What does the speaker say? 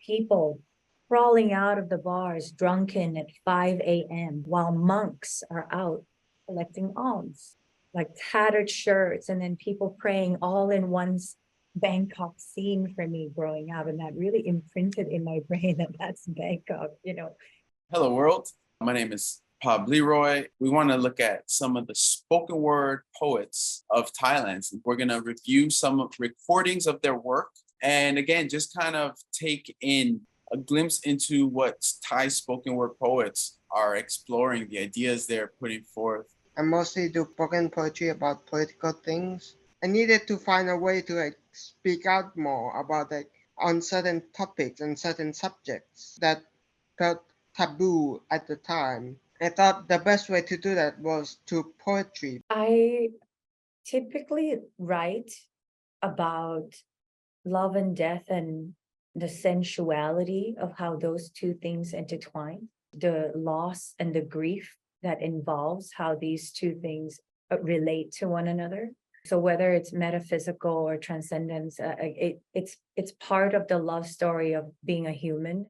people crawling out of the bars drunken at 5 a.m. while monks are out collecting alms, like tattered shirts, and then people praying all in one Bangkok scene for me growing up. And that really imprinted in my brain that that's Bangkok. Hello, world. My name is Pab Leroy. We want to look at some of the spoken word poets of Thailand. We're going to review some recordings of their work. And again, just kind of take in a glimpse into what Thai spoken word poets are exploring, the ideas they're putting forth. I mostly do spoken poetry about political things. I needed to find a way to speak out more about on certain topics and certain subjects that felt taboo at the time. I thought the best way to do that was through poetry. I typically write about love and death and the sensuality of how those two things intertwine, the loss and the grief that involves how these two things relate to one another. So whether it's metaphysical or transcendence, it's part of the love story of being a human.